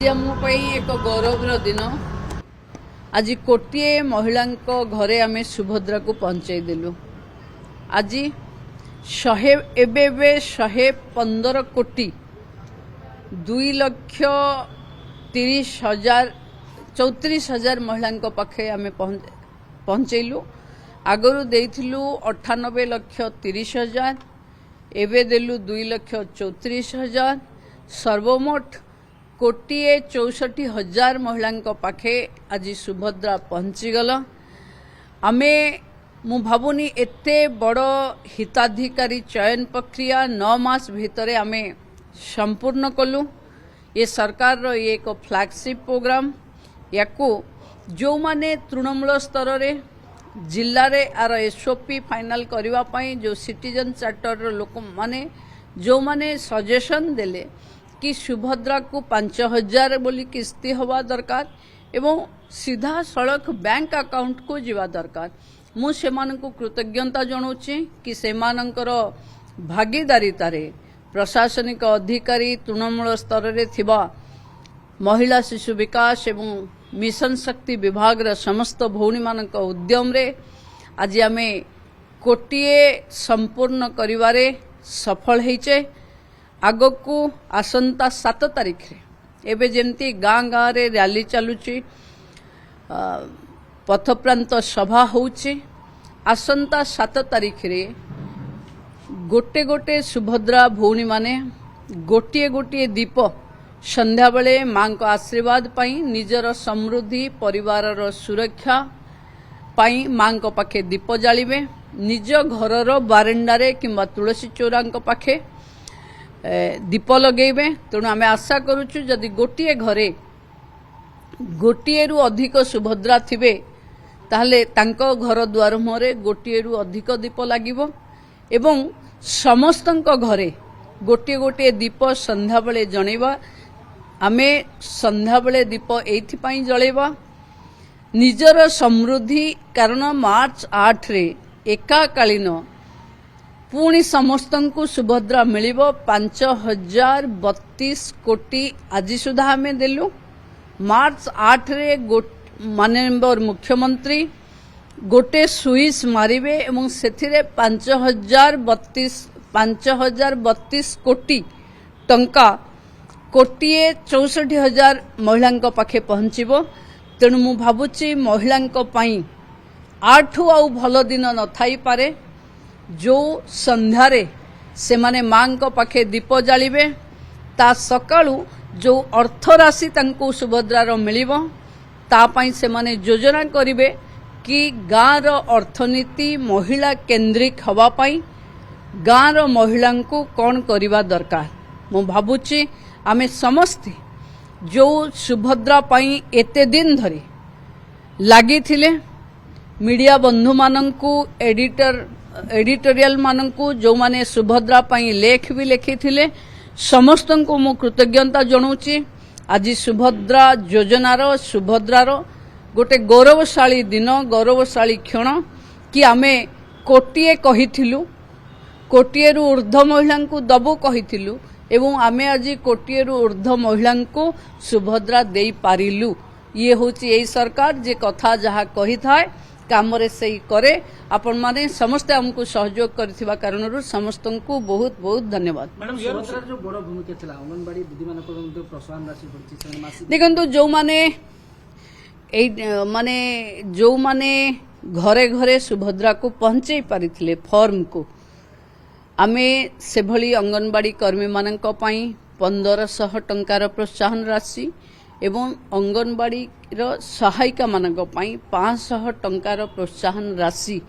एक गौरवर दिन आज कोटिए महिला घरे आमे सुभद्रा को पहुंचाई देलु। आज 115 कोटी 2,30,034 महिला पाखे आमे पहुंचैलु। आगरू देइथिलु 98,30,000 एबे देलु 2,34,000 सर्वमोट 1,64,000 महिला पाखे आज सुभद्रा पहुंची गला। आमे मु भावुनी एते बड़ हिताधिकारी चयन प्रक्रिया 9 मास भितरे आमे संपूर्ण कलु। ये सरकार रो ये एक फ्लैगशिप प्रोग्राम याकू जो माने तृणमूल स्तर रे जिल्ला रे आर एसओपी फाइनल करबा पई जो सिटीजन चार्टर रो लोक माने जो माने सजेशन देले कि सुभद्रा को 5,000 बोली किस्ती हवा दरकार एवं सीधा सड़क बैंक अकाउंट को जीवा दरकार। मु सेमानंकु कृतज्ञता जणाउछि कि सेमानंकर भागीदारीतारे प्रशासनिक अधिकारी तृणमूल स्तर रे थिबा महिला शिशु विकास एवं मिशन शक्ति विभाग रा समस्त भौणी मानक उद्यम रे आज आमे कोटिए संपूर्ण करिवारे सफल हेइचे। आगकू आसंता 7 तारीख रे एबे जेमती गाँ गाँ रे रैली चलुची पथप्रांत सभा होउची। आसंता 7 तारीख रे गोटे गोटे सुभद्रा भौणी माने गोटिए गोटिए दीप संध्या बेले मां को आशीर्वाद पाई निजर समृद्धि परिवार रो सुरक्षा पाई मां को पाखे दीप जालिबे। निज घरर बारंडा रे किंबा तुलसी चौरा पाखे दीप लगेबे। तेणु आमे आशा करूछु जदि गोटिए घरे गोटिए रु अधिक सुभद्रा थिबे ताहले तांको घर द्वार मुहरे गोटिए रु अधिक दीप लागिबो एवं समस्तंको घरे गोटिए गोटिए दीप संध्या बेले जणैबा। आमे संध्या बेले दीप एथि पई जळैबा निजर समृद्धि कारण मार्च 8 रे एकाकालीन पुणी समस्तंकु सुभद्रा मिलिबो 5,032 कोटी आज सुधा आमे देलु। मार्च 8 रे माननीय मुख्यमंत्री गोटे सुइस मारिबे एवं सेथिरे 5,032 कोटी टंका 1,64,000 महिला पाखे पहुंचीबो। तेणु मु भाबुची महिला पई 8 आउ भल दिन न थाई पारे जो संध्यारे से माने मां को पाखे दीप जालिबे ता सकाळू जो अर्थ राशि तांको सुभद्रार मिलिबो ता पई से माने योजना करिवे कि गाँ रो अर्थनीति महिला केंद्रिक हवा पई गाँ रो महिला को कौन करिवा दरकार। मु भाबुची आमे समस्ते जो सुभद्रा पई एते दिन धरी लागी थिले मीडिया बंधु मानंकु एडिटोरियल मानंकु जो माने सुभद्रा पई लेख भी लिखि थिले समस्तंकु मु कृतज्ञता जणाउची। आज सुभद्रा योजनार सुभद्रार गोटे गौरवशाली दिन गौरवशाली क्षण कि आमे कोटिए कहिथिलु कोटिए रु ऊर्ध्व महिला को दबु कहिथिलु एवं आमे आज कोटिए रु ऊर्ध्व महिला को सुभद्रा देई पारिलु। ये होची एई सरकार जे कथा जहा कहि थाए कामरे सही करे। आपण माने समस्त हमको सहयोग करथिबा कारणरू समस्त को बहुत बहुत धन्यवाद। मैडम सुभद्रा जो बड़ भूमिका थिला अंगनबाड़ी दीदी मानको मध्ये प्रोत्साहन राशि पड़छि मासी देखंतु जो माने माने जो माने घरे घरे सुभद्रा को पहुंचै पारिथिले फॉर्म को आमे से भली अंगनबाड़ी कर्मी मानक पई 1,500 टंकार प्रोत्साहन राशि एवं अंगनबाड़ी रो सहायिका मानक पई 500 टंकार प्रोत्साहन राशि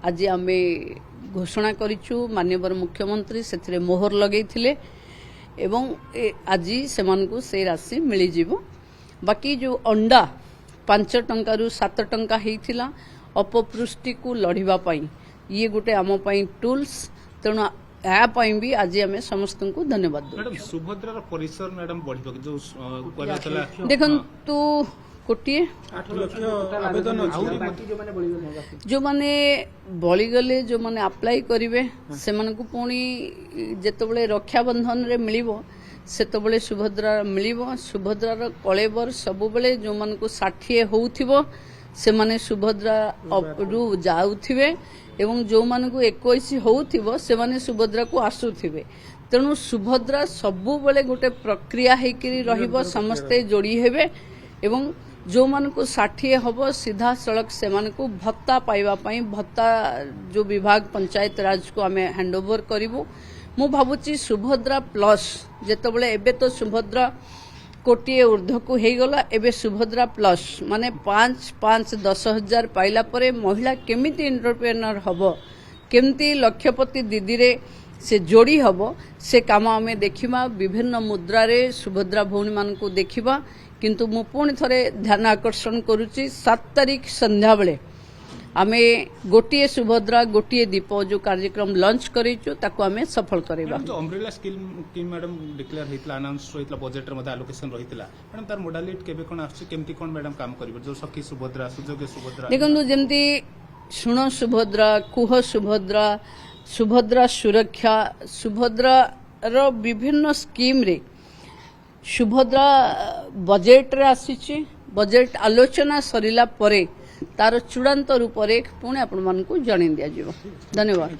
आज आमे घोषणा करिछु। माननीय मुख्यमंत्री सेथिरे मोहर लगैथिले एवं आज सेमानकु से राशि मिली जिवो। बाकी जो अंडा 5 टंका रु 7 टंका हेइथिला अपपृष्टि को लढिबा पई ये गोटे आम पई टूल्स। तेणु या पई भी आज आमे समस्त को धन्यवाद दो। मैडम सुभद्रा रो परिसर मैडम बढ़िबो जो कहला देखन तू कोटिए 8 लाख आवेदन अछि बाकी जो माने बळी जो माने बळी गले जो माने अप्लाई करिवे से मानकु पुणी जेतबेले रक्षा बंधन रे मिलिबो ସେତେବେଳେ ସୁଭଦ୍ରା ମିଳିବ। ସୁଭଦ୍ରାର କଳେବର ସବୁବେଳେ ଯେଉଁମାନଙ୍କୁ 60 ହେଉଥିବ ସେମାନେ ସୁଭଦ୍ରା ରୁ ଯାଉଥିବେ ଏବଂ ଯେଉଁମାନଙ୍କୁ 21 ହେଉଥିବ ସେମାନେ ସୁଭଦ୍ରାକୁ ଆସୁଥିବେ। ତେଣୁ ସୁଭଦ୍ରା ସବୁବେଳେ ଗୋଟେ ପ୍ରକ୍ରିୟା ହେଇକିରି ରହିବ, ସମସ୍ତେ ଯୋଡ଼ି ହେବେ ଏବଂ ଯେଉଁମାନଙ୍କୁ 60 ହେବ ସିଧାସଳଖ ସେମାନଙ୍କୁ ଭତ୍ତା ପାଇବା ପାଇଁ ଭତ୍ତା ଯେଉଁ ବିଭାଗ ପଞ୍ଚାୟତ ରାଜକୁ ଆମେ ହ୍ୟାଣ୍ଡଓଭର କରିବୁ। ମୁଁ ଭାବୁଛି ସୁଭଦ୍ରା ପ୍ଲସ୍ ଯେତେବେଳେ ଏବେ ତ ସୁଭଦ୍ରା କୋଟିଏ ঊର୍ଦ୍ଧ୍ୱକୁ ହେଇଗଲା, ଏବେ ସୁଭଦ୍ରା ପ୍ଲସ୍ ମାନେ 5,5,10,000 ପାଇଲା ପରେ ମହିଳା କେମିତି ଏଣ୍ଟରପ୍ରେନର ହେବ, କେମିତି ଲକ୍ଷପତି ଦିଦିରେ ସେ ଯୋଡ଼ି ହେବ, ସେ କାମ ଆମେ ଦେଖିବା। ବିଭିନ୍ନ ମୁଦ୍ରାରେ ସୁଭଦ୍ରା ଭଉଣୀମାନଙ୍କୁ ଦେଖିବା। କିନ୍ତୁ ମୁଁ ପୁଣି ଥରେ ଧ୍ୟାନ ଆକର୍ଷଣ କରୁଛି 7 ତାରିଖ ସନ୍ଧ୍ୟାବେଳେ ଆମେ ଗୋଟିଏ ସୁଭଦ୍ରା ଗୋଟିଏ ଦୀପ ଯେଉଁ କାର୍ଯ୍ୟକ୍ରମ ଲଞ୍ଚ କରିଛୁ ତାକୁ ଆମେ ସଫଳ କରିବା। जो अम्ब्रेला स्कीम मैडम डिक्लेयर होइतला अनाउंस होइतला बजेट रे मध्ये एलोकेशन रहितला मैडम तार मोडालिटी केबे कोन आछि केमती कोन मैडम काम करिवो जो सखी सुभद्रा सुजोगे सुभद्रा देखंतु जेमती शुण सुभद्रा कुह सुभद्रा सुभद्रा सुरक्षा सुभद्रा रो विभिन्न स्कीम रे सुभद्रा बजेट रे आसीछि। बजेट आलोचना सरिला परे तार चूड़ांत रूप पुणी आपण मानकु जणाई दिया जिवो। धन्यवाद।